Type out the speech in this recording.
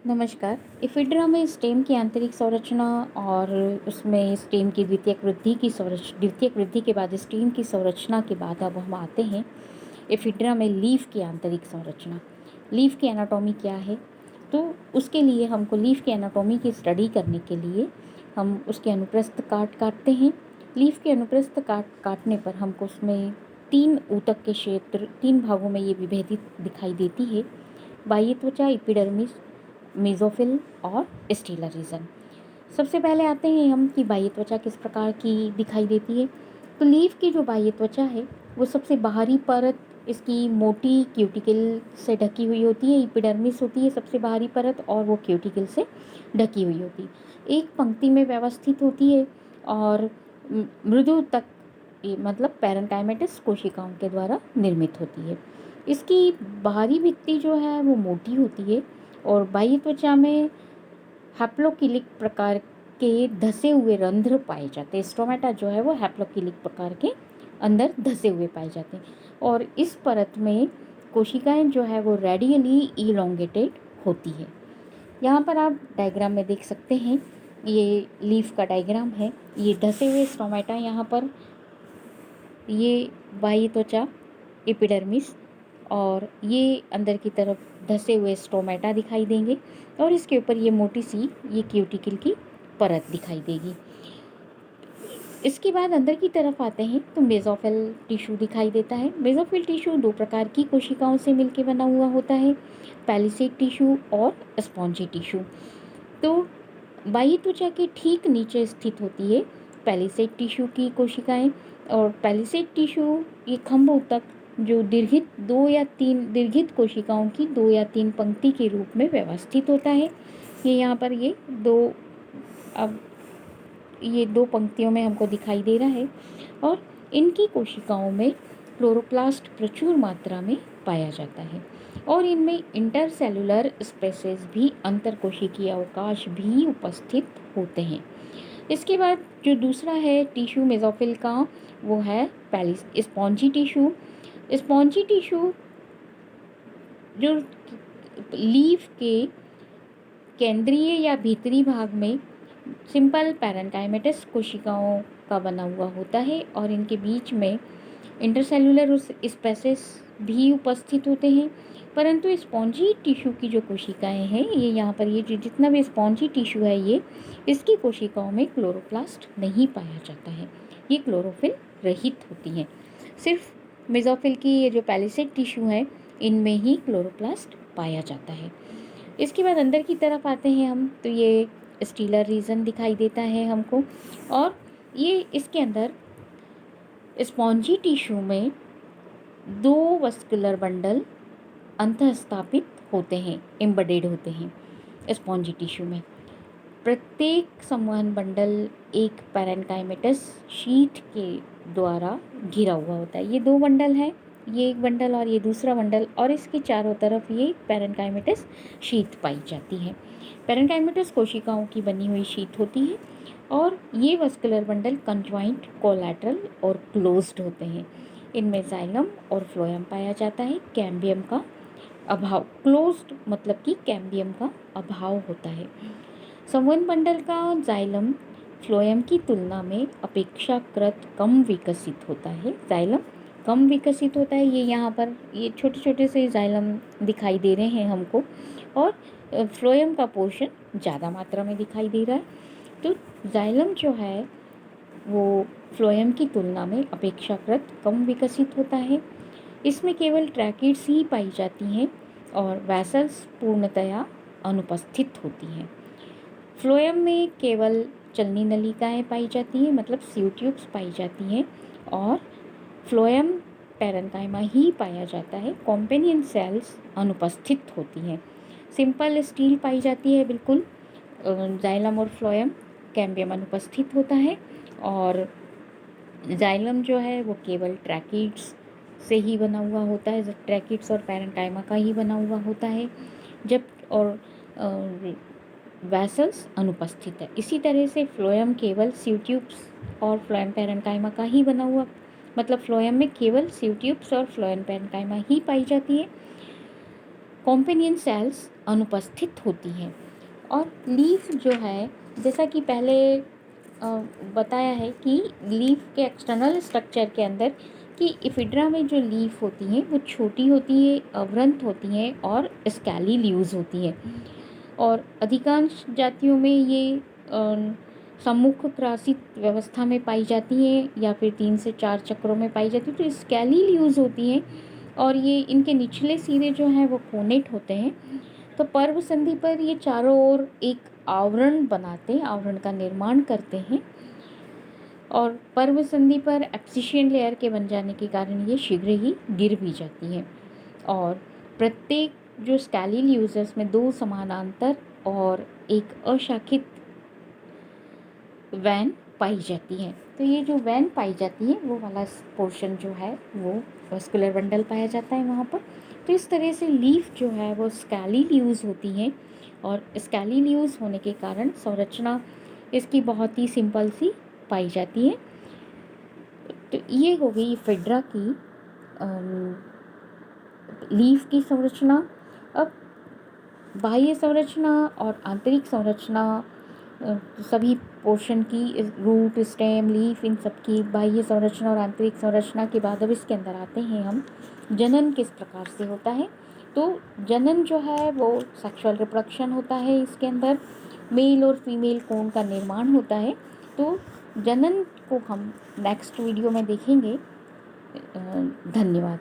नमस्कार। एफिड्रा में स्टेम की आंतरिक संरचना और उसमें स्टेम की द्वितीयक वृद्धि के बाद स्टेम की संरचना के बाद अब हम आते हैं एफिड्रा में लीफ की आंतरिक संरचना। लीफ की एनाटॉमी क्या है? तो उसके लिए हमको लीफ की एनाटॉमी की स्टडी करने के लिए हम उसके अनुप्रस्थ काटते हैं। लीफ के अनुप्रस्थ काटने पर हमको उसमें 3 ऊतक के क्षेत्र 3 भागों में ये विभेदित दिखाई देती है। बाह्य त्वचा, एपिडर्मिस, मेसोफिल और स्टीलर रीजन। सबसे पहले आते हैं हम कि बाह्य त्वचा किस प्रकार की दिखाई देती है। तो लीफ की जो बाह्य त्वचा है वो सबसे बाहरी परत इसकी मोटी क्यूटिकल से ढकी हुई होती है। एपिडर्मिस होती है सबसे बाहरी परत और वो क्यूटिकल से ढकी हुई होती है। एक पंक्ति में व्यवस्थित होती है और मृदु तक मतलब पैरेन्काइमेटस कोशिकाओं के द्वारा निर्मित होती है। इसकी बाहरी भित्ति जो है वो मोटी होती है और बाह्य त्वचा में हैप्लोकिलिक प्रकार के धसे हुए रंध्र पाए जाते हैं। स्टोमेटा जो है वो हैप्लोकिलिक प्रकार के अंदर धसे हुए पाए जाते हैं और इस परत में कोशिकाएं जो है वो रेडियली इलोंगेटेड होती है। यहाँ पर आप डायग्राम में देख सकते हैं, ये लीफ का डायग्राम है। ये धसे हुए स्टोमेटा, यहाँ पर ये बाह्य त्वचा एपिडर्मिस और ये अंदर की तरफ धसे हुए स्टोमेटा दिखाई देंगे और इसके ऊपर ये मोटी सी ये क्यूटिकल की परत दिखाई देगी। इसके बाद अंदर की तरफ आते हैं तो मेसोफिल टिश्यू दिखाई देता है। मेसोफिल टिश्यू 2 प्रकार की कोशिकाओं से मिलकर बना हुआ होता है, पैलिसेड टिश्यू और स्पॉन्जी टिश्यू। तो बाह्य त्वचा के ठीक नीचे स्थित होती है पैलिसेड टिश्यू की कोशिकाएं और पैलिसेड टिश्यू ये खंभ ऊतक जो दीर्घित कोशिकाओं की 2 या 3 पंक्ति के रूप में व्यवस्थित होता है। ये यहाँ पर ये दो पंक्तियों में हमको दिखाई दे रहा है और इनकी कोशिकाओं में क्लोरोप्लास्ट प्रचुर मात्रा में पाया जाता है और इनमें इंटरसेलुलर स्पेसेस भी अंतरकोशिकीय अवकाश भी उपस्थित होते हैं। इसके बाद जो दूसरा है टिश्यू मेसोफिल का, वो है स्पॉन्जी टिश्यू। स्पॉन्जी टिश्यू जो लीफ के केंद्रीय या भीतरी भाग में सिंपल पैरेन्काइमेटस कोशिकाओं का बना हुआ होता है और इनके बीच में इंटरसेलुलर स्पेसेस भी उपस्थित होते हैं। परंतु स्पॉन्जी टिश्यू की जो कोशिकाएं हैं, ये यहाँ पर ये जितना भी स्पॉन्जी टिश्यू है ये इसकी कोशिकाओं में क्लोरोप्लास्ट नहीं पाया जाता है, ये क्लोरोफिल रहित होती हैं। सिर्फ मेसोफिल की ये जो पैलिसेड टिश्यू है इनमें ही क्लोरोप्लास्ट पाया जाता है। इसके बाद अंदर की तरफ आते हैं हम तो ये स्टीलर रीजन दिखाई देता है हमको और ये इसके अंदर स्पॉन्जी टिश्यू में 2 वस्कुलर बंडल अंतःस्थापित होते हैं, एम्बेडेड होते हैं स्पॉन्जी टिश्यू में। प्रत्येक संवहन बंडल एक पैरेन्काइमेटस शीट के द्वारा घिरा हुआ होता है। ये 2 बंडल हैं, ये एक बंडल और ये दूसरा बंडल, और इसके चारों तरफ ये पैरेन्काइमेटस शीट पाई जाती है। पैरेन्काइमेटस कोशिकाओं की बनी हुई शीट होती है और ये वस्कुलर बंडल कंजॉइंट, कोलैटरल और क्लोज्ड होते हैं। इनमें जाइलम और फ्लोएम पाया जाता है। कैम्बियम का अभाव, क्लोज्ड मतलब कि कैम्बियम का अभाव होता है। संवहन बंडल का जाइलम फ्लोएम की तुलना में अपेक्षाकृत कम विकसित होता है। जाइलम कम विकसित होता है। ये यहाँ पर ये छोटे छोटे से जाइलम दिखाई दे रहे हैं हमको और फ्लोएम का पोर्शन ज़्यादा मात्रा में दिखाई दे रहा है। तो जाइलम जो है वो फ्लोएम की तुलना में अपेक्षाकृत कम विकसित होता है। इसमें केवल ट्रैकिड्स ही पाई जाती हैं और वैसल्स पूर्णतया अनुपस्थित होती हैं। फ्लोएम में केवल चलनी नलिकाएं पाई जाती हैं, मतलब स्यूट्यूब्स पाई जाती हैं और फ्लोएम पैरेन्काइमा ही पाया जाता है। कॉम्पेनियन सेल्स अनुपस्थित होती हैं। सिंपल स्टील पाई जाती है बिल्कुल। जाइलम और फ्लोएम, कैम्बियम अनुपस्थित होता है और जाइलम जो है वो केवल ट्रैकिड्स से ही बना हुआ होता है, ट्रैकिड्स और पैरेन्काइमा का ही बना हुआ होता है, जब और वैसल्स अनुपस्थित है। इसी तरह से फ्लोएम केवल स्यूट्यूब्स और फ्लोएम पैरेन्काइमा का ही बना हुआ, मतलब फ्लोएम में केवल स्यूट्यूब्स और फ्लोएम पैरेन्काइमा ही पाई जाती है। कॉम्पेनियन सेल्स अनुपस्थित होती हैं। और लीफ जो है, जैसा कि पहले बताया है कि लीफ के एक्सटर्नल स्ट्रक्चर के अंदर कि इफिड्रा में जो लीफ होती हैं वो छोटी होती है, अवृंत होती हैं और स्कैली लीव्स होती हैं। और अधिकांश जातियों में ये सम्मुख त्रासित व्यवस्था में पाई जाती हैं या फिर 3 से 4 चक्रों में पाई जाती है। तो स्कैली लीव्स होती हैं और ये इनके निचले सिरे जो हैं वो कोनेट होते हैं। तो पर्व संधि पर ये चारों ओर एक आवरण बनाते हैं, आवरण का निर्माण करते हैं। और पर्व संधि पर एब्सिशियन लेयर के बन जाने के कारण ये शीघ्र ही गिर भी जाती है। और प्रत्येक जो स्कैली लीव्स में 2 समानांतर और एक अशाखित वैन पाई जाती है। तो ये जो वैन पाई जाती है वो वाला पोर्शन जो है वो वस्कुलर बंडल पाया जाता है वहाँ पर। तो इस तरह से लीफ जो है वो स्कैली लीव्स होती हैं और स्कैली लीव्स होने के कारण संरचना इसकी बहुत ही सिंपल सी पाई जाती है। तो ये हो गई फिड्रा की लीफ की संरचना। अब बाह्य संरचना और आंतरिक संरचना सभी पोर्शन की, रूट, स्टेम, लीफ, इन सब की बाह्य संरचना और आंतरिक संरचना के बाद अब इसके अंदर आते हैं हम जनन किस प्रकार से होता है। तो जनन जो है वो सेक्सुअल रिप्रोडक्शन होता है, इसके अंदर मेल और फीमेल कोण का निर्माण होता है। तो जनन को हम नेक्स्ट वीडियो में देखेंगे। धन्यवाद।